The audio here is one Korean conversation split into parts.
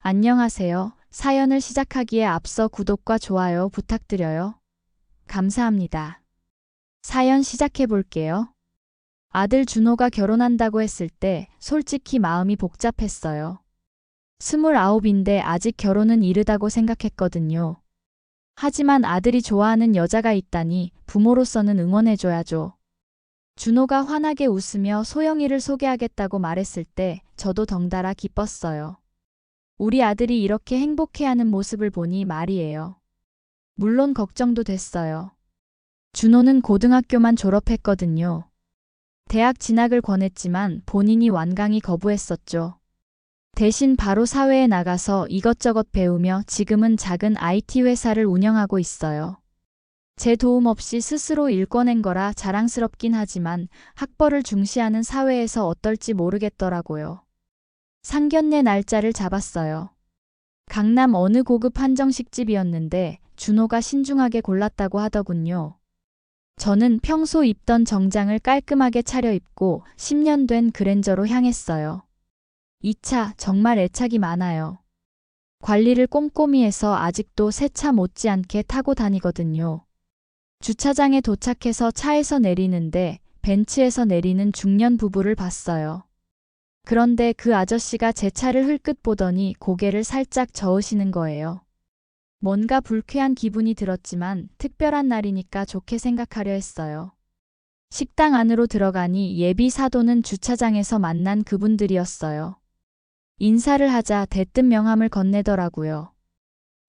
안녕하세요. 사연을 시작하기에 앞서 구독과 좋아요 부탁드려요. 감사합니다. 사연 시작해 볼게요. 아들 준호가 결혼한다고 했을 때 솔직히 마음이 복잡했어요. 29인데 아직 결혼은 이르다고 생각했거든요. 하지만 아들이 좋아하는 여자가 있다니 부모로서는 응원해줘야죠. 준호가 환하게 웃으며 소영이를 소개하겠다고 말했을 때 저도 덩달아 기뻤어요. 우리 아들이 이렇게 행복해하는 모습을 보니 말이에요. 물론 걱정도 됐어요. 준호는 고등학교만 졸업했거든요. 대학 진학을 권했지만 본인이 완강히 거부했었죠. 대신 바로 사회에 나가서 이것저것 배우며 지금은 작은 IT 회사를 운영하고 있어요. 제 도움 없이 스스로 일궈낸 거라 자랑스럽긴 하지만 학벌을 중시하는 사회에서 어떨지 모르겠더라고요. 상견례 날짜를 잡았어요. 강남 어느 고급 한정식집이었는데 준호가 신중하게 골랐다고 하더군요. 저는 평소 입던 정장을 깔끔하게 차려입고 10년 된 그랜저로 향했어요. 이 차 정말 애착이 많아요. 관리를 꼼꼼히 해서 아직도 새 차 못지않게 타고 다니거든요. 주차장에 도착해서 차에서 내리는데 벤츠에서 내리는 중년 부부를 봤어요. 그런데 그 아저씨가 제 차를 흘끗 보더니 고개를 살짝 저으시는 거예요. 뭔가 불쾌한 기분이 들었지만 특별한 날이니까 좋게 생각하려 했어요. 식당 안으로 들어가니 예비 사도는 주차장에서 만난 그분들이었어요. 인사를 하자 대뜸 명함을 건네더라고요.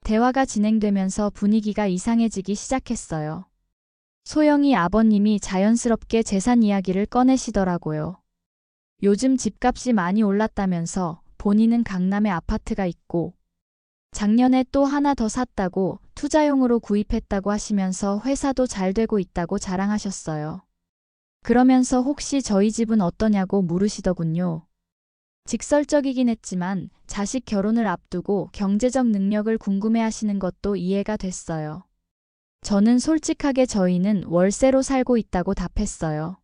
대화가 진행되면서 분위기가 이상해지기 시작했어요. 소영이 아버님이 자연스럽게 재산 이야기를 꺼내시더라고요. 요즘 집값이 많이 올랐다면서 본인은 강남에 아파트가 있고 작년에 또 하나 더 샀다고 투자용으로 구입했다고 하시면서 회사도 잘 되고 있다고 자랑하셨어요. 그러면서 혹시 저희 집은 어떠냐고 물으시더군요. 직설적이긴 했지만 자식 결혼을 앞두고 경제적 능력을 궁금해하시는 것도 이해가 됐어요. 저는 솔직하게 저희는 월세로 살고 있다고 답했어요.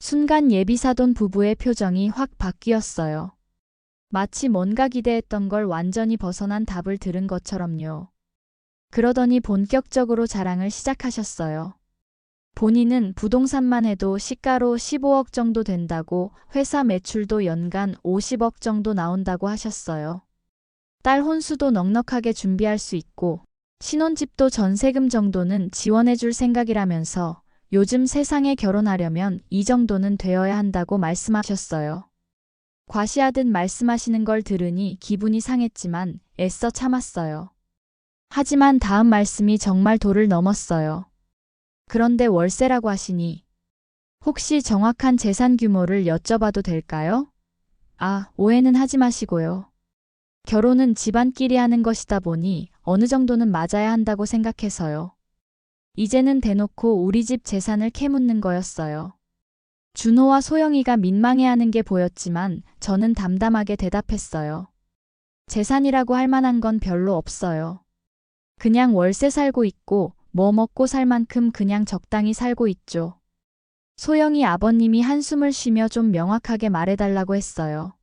순간 예비사돈 부부의 표정이 확 바뀌었어요. 마치 뭔가 기대했던 걸 완전히 벗어난 답을 들은 것처럼요. 그러더니 본격적으로 자랑을 시작하셨어요. 본인은 부동산만 해도 시가로 15억 정도 된다고 회사 매출도 연간 50억 정도 나온다고 하셨어요. 딸 혼수도 넉넉하게 준비할 수 있고 신혼집도 전세금 정도는 지원해 줄 생각이라면서 요즘 세상에 결혼하려면 이 정도는 되어야 한다고 말씀하셨어요. 과시하듯 말씀하시는 걸 들으니 기분이 상했지만 애써 참았어요. 하지만 다음 말씀이 정말 도를 넘었어요. 그런데 월세라고 하시니 혹시 정확한 재산 규모를 여쭤봐도 될까요? 아, 오해는 하지 마시고요. 결혼은 집안끼리 하는 것이다 보니 어느 정도는 맞아야 한다고 생각해서요. 이제는 대놓고 우리 집 재산을 캐묻는 거였어요. 준호와 소영이가 민망해하는 게 보였지만 저는 담담하게 대답했어요. 재산이라고 할 만한 건 별로 없어요. 그냥 월세 살고 있고 뭐 먹고 살 만큼 그냥 적당히 살고 있죠. 소영이 아버님이 한숨을 쉬며 좀 명확하게 말해달라고 했어요.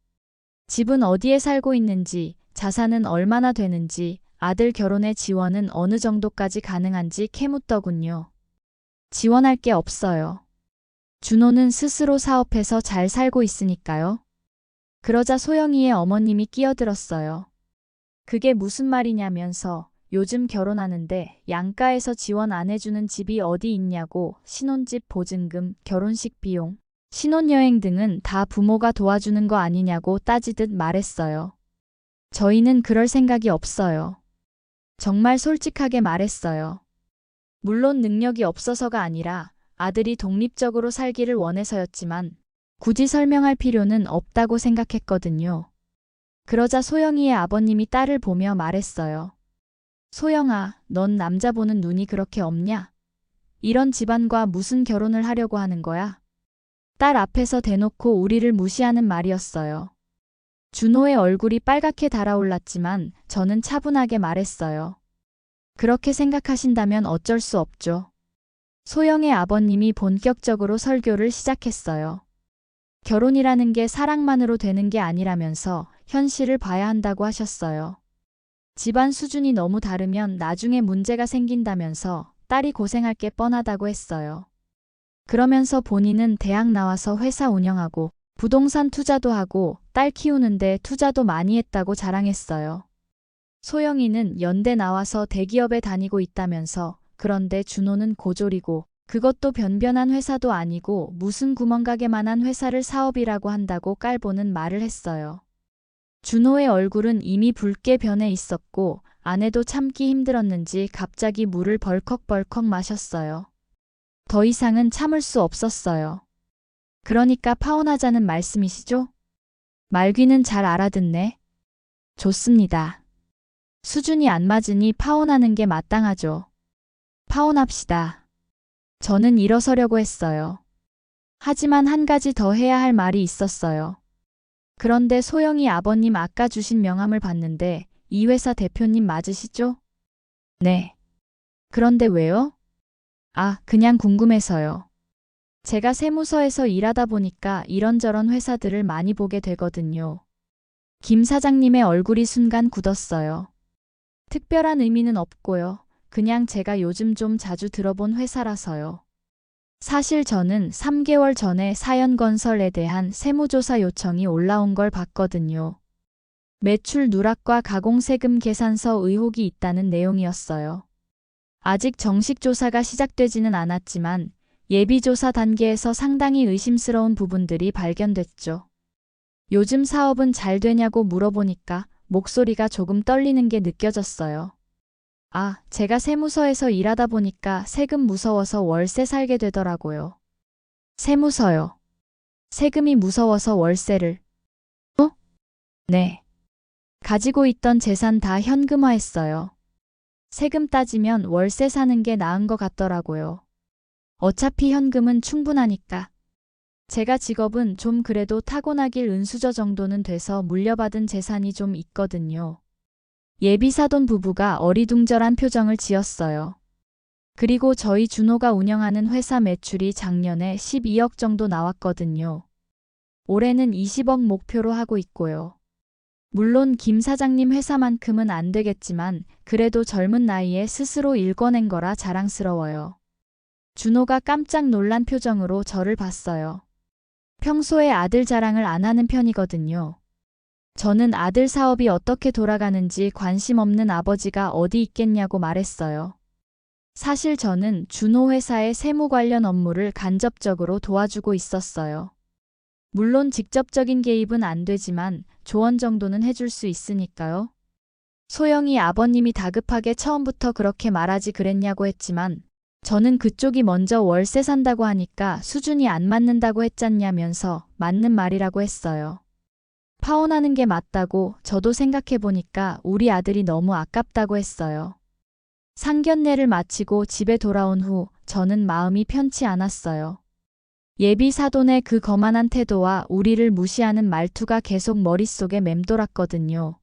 집은 어디에 살고 있는지, 자산은 얼마나 되는지, 아들 결혼의 지원은 어느 정도까지 가능한지 캐묻더군요. 지원할 게 없어요. 준호는 스스로 사업해서 잘 살고 있으니까요. 그러자 소영이의 어머님이 끼어들었어요. 그게 무슨 말이냐면서 요즘 결혼하는데 양가에서 지원 안 해주는 집이 어디 있냐고 신혼집 보증금, 결혼식 비용, 신혼여행 등은 다 부모가 도와주는 거 아니냐고 따지듯 말했어요. 저희는 그럴 생각이 없어요. 정말 솔직하게 말했어요. 물론 능력이 없어서가 아니라 아들이 독립적으로 살기를 원해서였지만 굳이 설명할 필요는 없다고 생각했거든요. 그러자 소영이의 아버님이 딸을 보며 말했어요. 소영아, 넌 남자 보는 눈이 그렇게 없냐? 이런 집안과 무슨 결혼을 하려고 하는 거야? 딸 앞에서 대놓고 우리를 무시하는 말이었어요. 준호의 얼굴이 빨갛게 달아올랐지만 저는 차분하게 말했어요. 그렇게 생각하신다면 어쩔 수 없죠. 소영의 아버님이 본격적으로 설교를 시작했어요. 결혼이라는 게 사랑만으로 되는 게 아니라면서 현실을 봐야 한다고 하셨어요. 집안 수준이 너무 다르면 나중에 문제가 생긴다면서 딸이 고생할 게 뻔하다고 했어요. 그러면서 본인은 대학 나와서 회사 운영하고 부동산 투자도 하고 딸 키우는데 투자도 많이 했다고 자랑했어요. 소영이는 연대 나와서 대기업에 다니고 있다면서 그런데 준호는 고졸이고 그것도 변변한 회사도 아니고 무슨 구멍가게만한 회사를 사업이라고 한다고 깔보는 말을 했어요. 준호의 얼굴은 이미 붉게 변해 있었고 아내도 참기 힘들었는지 갑자기 물을 벌컥벌컥 마셨어요. 더 이상은 참을 수 없었어요. 그러니까 파혼하자는 말씀이시죠? 말귀는 잘 알아듣네. 좋습니다. 수준이 안 맞으니 파혼하는 게 마땅하죠. 파혼합시다. 저는 일어서려고 했어요. 하지만 한 가지 더 해야 할 말이 있었어요. 그런데 소영이 아버님 아까 주신 명함을 봤는데 이 회사 대표님 맞으시죠? 네. 그런데 왜요? 아, 그냥 궁금해서요. 제가 세무서에서 일하다 보니까 이런저런 회사들을 많이 보게 되거든요. 김 사장님의 얼굴이 순간 굳었어요. 특별한 의미는 없고요. 그냥 제가 요즘 좀 자주 들어본 회사라서요. 사실 저는 3개월 전에 사연건설에 대한 세무조사 요청이 올라온 걸 봤거든요. 매출 누락과 가공세금 계산서 의혹이 있다는 내용이었어요. 아직 정식 조사가 시작되지는 않았지만 예비조사 단계에서 상당히 의심스러운 부분들이 발견됐죠. 요즘 사업은 잘 되냐고 물어보니까 목소리가 조금 떨리는 게 느껴졌어요. 아, 제가 세무서에서 일하다 보니까 세금 무서워서 월세 살게 되더라고요. 세무서요. 세금이 무서워서 월세를. 어? 네. 가지고 있던 재산 다 현금화했어요. 세금 따지면 월세 사는 게 나은 것 같더라고요. 어차피 현금은 충분하니까. 제가 직업은 좀 그래도 타고나길 은수저 정도는 돼서 물려받은 재산이 좀 있거든요. 예비사돈 부부가 어리둥절한 표정을 지었어요. 그리고 저희 준호가 운영하는 회사 매출이 작년에 12억 정도 나왔거든요. 올해는 20억 목표로 하고 있고요. 물론 김 사장님 회사만큼은 안 되겠지만 그래도 젊은 나이에 스스로 일궈낸 거라 자랑스러워요. 준호가 깜짝 놀란 표정으로 저를 봤어요. 평소에 아들 자랑을 안 하는 편이거든요. 저는 아들 사업이 어떻게 돌아가는지 관심 없는 아버지가 어디 있겠냐고 말했어요. 사실 저는 준호 회사의 세무 관련 업무를 간접적으로 도와주고 있었어요. 물론 직접적인 개입은 안 되지만 조언 정도는 해줄 수 있으니까요. 소영이 아버님이 다급하게 처음부터 그렇게 말하지 그랬냐고 했지만 저는 그쪽이 먼저 월세 산다고 하니까 수준이 안 맞는다고 했잖냐면서 맞는 말이라고 했어요. 파혼하는 게 맞다고 저도 생각해보니까 우리 아들이 너무 아깝다고 했어요. 상견례를 마치고 집에 돌아온 후 저는 마음이 편치 않았어요. 예비 사돈의 그 거만한 태도와 우리를 무시하는 말투가 계속 머릿속에 맴돌았거든요.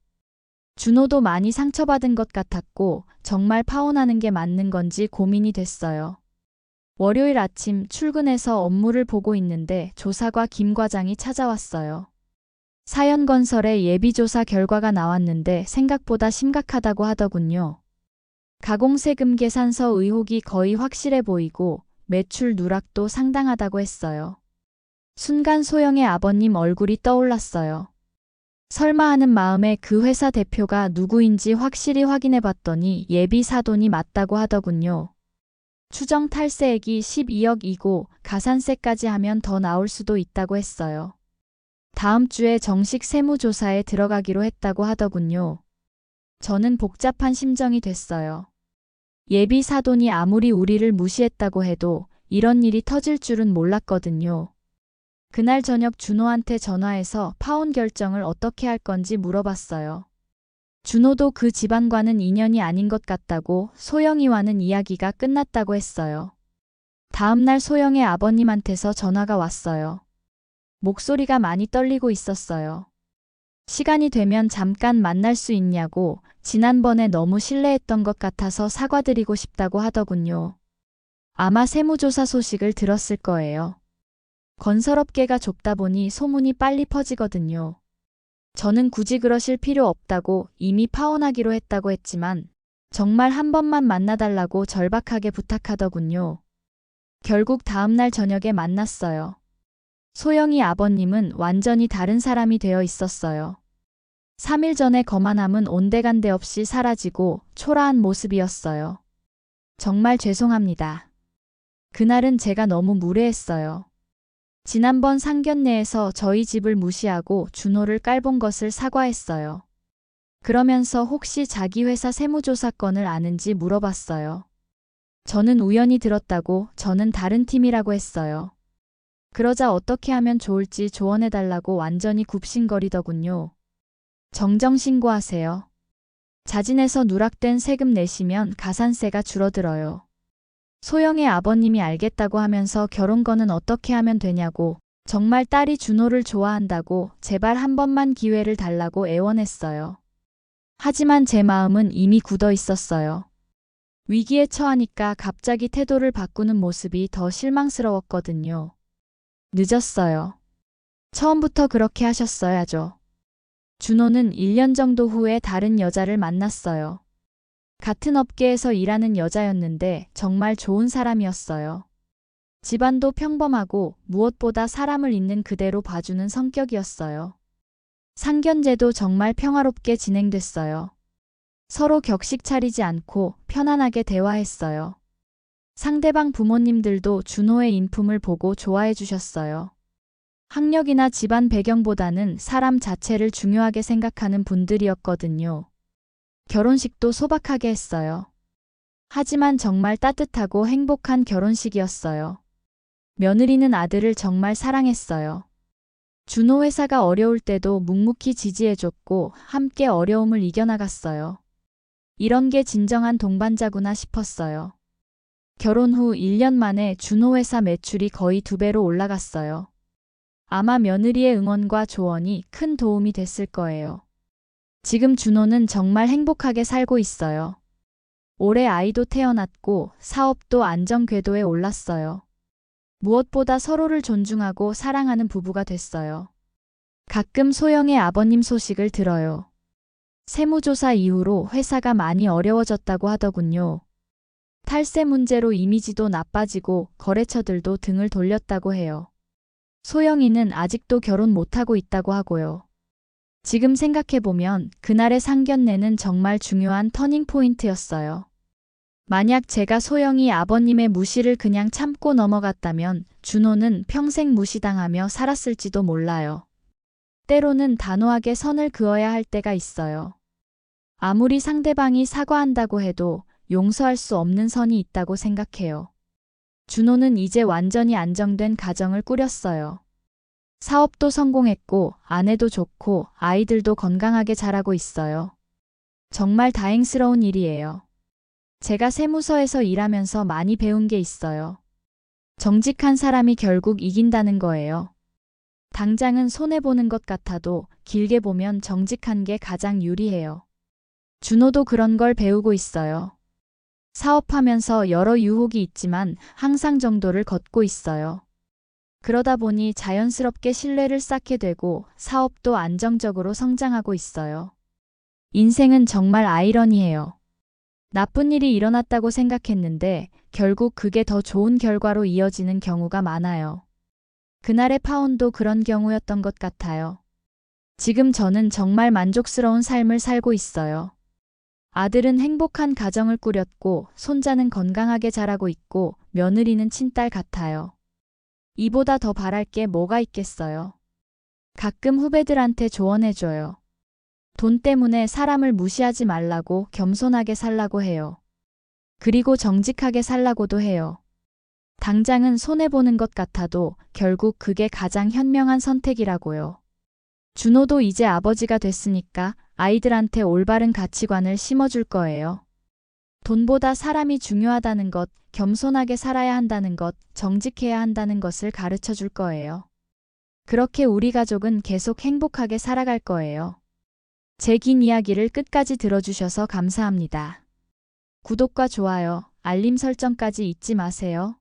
준호도 많이 상처받은 것 같았고 정말 파혼하는 게 맞는 건지 고민이 됐어요. 월요일 아침 출근해서 업무를 보고 있는데 조사과 김 과장이 찾아왔어요. 사연건설의 예비조사 결과가 나왔는데 생각보다 심각하다고 하더군요. 가공세금 계산서 의혹이 거의 확실해 보이고 매출 누락도 상당하다고 했어요. 순간 소영의 아버님 얼굴이 떠올랐어요. 설마 하는 마음에 그 회사 대표가 누구인지 확실히 확인해 봤더니 예비 사돈이 맞다고 하더군요. 추정 탈세액이 12억이고 가산세까지 하면 더 나올 수도 있다고 했어요. 다음 주에 정식 세무조사에 들어가기로 했다고 하더군요. 저는 복잡한 심정이 됐어요. 예비 사돈이 아무리 우리를 무시했다고 해도 이런 일이 터질 줄은 몰랐거든요. 그날 저녁 준호한테 전화해서 파혼 결정을 어떻게 할 건지 물어봤어요. 준호도 그 집안과는 인연이 아닌 것 같다고 소영이와는 이야기가 끝났다고 했어요. 다음 날 소영의 아버님한테서 전화가 왔어요. 목소리가 많이 떨리고 있었어요. 시간이 되면 잠깐 만날 수 있냐고 지난번에 너무 실례했던 것 같아서 사과드리고 싶다고 하더군요. 아마 세무조사 소식을 들었을 거예요. 건설업계가 좁다 보니 소문이 빨리 퍼지거든요. 저는 굳이 그러실 필요 없다고 이미 파혼하기로 했다고 했지만 정말 한 번만 만나달라고 절박하게 부탁하더군요. 결국 다음날 저녁에 만났어요. 소영이 아버님은 완전히 다른 사람이 되어 있었어요. 3일 전에 거만함은 온데간데 없이 사라지고 초라한 모습이었어요. 정말 죄송합니다. 그날은 제가 너무 무례했어요. 지난번 상견례에서 저희 집을 무시하고 준호를 깔본 것을 사과했어요. 그러면서 혹시 자기 회사 세무조사 건을 아는지 물어봤어요. 저는 우연히 들었다고 저는 다른 팀이라고 했어요. 그러자 어떻게 하면 좋을지 조언해달라고 완전히 굽신거리더군요. 정정신고하세요. 자진해서 누락된 세금 내시면 가산세가 줄어들어요. 소영의 아버님이 알겠다고 하면서 결혼건은 어떻게 하면 되냐고 정말 딸이 준호를 좋아한다고 제발 한 번만 기회를 달라고 애원했어요. 하지만 제 마음은 이미 굳어 있었어요. 위기에 처하니까 갑자기 태도를 바꾸는 모습이 더 실망스러웠거든요. 늦었어요. 처음부터 그렇게 하셨어야죠. 준호는 1년 정도 후에 다른 여자를 만났어요. 같은 업계에서 일하는 여자였는데 정말 좋은 사람이었어요. 집안도 평범하고 무엇보다 사람을 있는 그대로 봐주는 성격이었어요. 상견례도 정말 평화롭게 진행됐어요. 서로 격식 차리지 않고 편안하게 대화했어요. 상대방 부모님들도 준호의 인품을 보고 좋아해 주셨어요. 학력이나 집안 배경보다는 사람 자체를 중요하게 생각하는 분들이었거든요. 결혼식도 소박하게 했어요. 하지만 정말 따뜻하고 행복한 결혼식이었어요. 며느리는 아들을 정말 사랑했어요. 준호 회사가 어려울 때도 묵묵히 지지해줬고 함께 어려움을 이겨나갔어요. 이런 게 진정한 동반자구나 싶었어요. 결혼 후 1년 만에 준호 회사 매출이 거의 2배로 올라갔어요. 아마 며느리의 응원과 조언이 큰 도움이 됐을 거예요. 지금 준호는 정말 행복하게 살고 있어요. 올해 아이도 태어났고 사업도 안정 궤도에 올랐어요. 무엇보다 서로를 존중하고 사랑하는 부부가 됐어요. 가끔 소영의 아버님 소식을 들어요. 세무조사 이후로 회사가 많이 어려워졌다고 하더군요. 탈세 문제로 이미지도 나빠지고 거래처들도 등을 돌렸다고 해요. 소영이는 아직도 결혼 못하고 있다고 하고요. 지금 생각해보면 그날의 상견례는 정말 중요한 터닝포인트였어요. 만약 제가 소영이 아버님의 무시를 그냥 참고 넘어갔다면 준호는 평생 무시당하며 살았을지도 몰라요. 때로는 단호하게 선을 그어야 할 때가 있어요. 아무리 상대방이 사과한다고 해도 용서할 수 없는 선이 있다고 생각해요. 준호는 이제 완전히 안정된 가정을 꾸렸어요. 사업도 성공했고 아내도 좋고 아이들도 건강하게 자라고 있어요. 정말 다행스러운 일이에요. 제가 세무서에서 일하면서 많이 배운 게 있어요. 정직한 사람이 결국 이긴다는 거예요. 당장은 손해보는 것 같아도 길게 보면 정직한 게 가장 유리해요. 준호도 그런 걸 배우고 있어요. 사업하면서 여러 유혹이 있지만 항상 정도를 걷고 있어요. 그러다 보니 자연스럽게 신뢰를 쌓게 되고 사업도 안정적으로 성장하고 있어요. 인생은 정말 아이러니해요. 나쁜 일이 일어났다고 생각했는데 결국 그게 더 좋은 결과로 이어지는 경우가 많아요. 그날의 파혼도 그런 경우였던 것 같아요. 지금 저는 정말 만족스러운 삶을 살고 있어요. 아들은 행복한 가정을 꾸렸고 손자는 건강하게 자라고 있고 며느리는 친딸 같아요. 이보다 더 바랄 게 뭐가 있겠어요. 가끔 후배들한테 조언해줘요. 돈 때문에 사람을 무시하지 말라고 겸손하게 살라고 해요. 그리고 정직하게 살라고도 해요. 당장은 손해보는 것 같아도 결국 그게 가장 현명한 선택이라고요. 준호도 이제 아버지가 됐으니까 아이들한테 올바른 가치관을 심어줄 거예요. 돈보다 사람이 중요하다는 것, 겸손하게 살아야 한다는 것, 정직해야 한다는 것을 가르쳐 줄 거예요. 그렇게 우리 가족은 계속 행복하게 살아갈 거예요. 제 긴 이야기를 끝까지 들어주셔서 감사합니다. 구독과 좋아요, 알림 설정까지 잊지 마세요.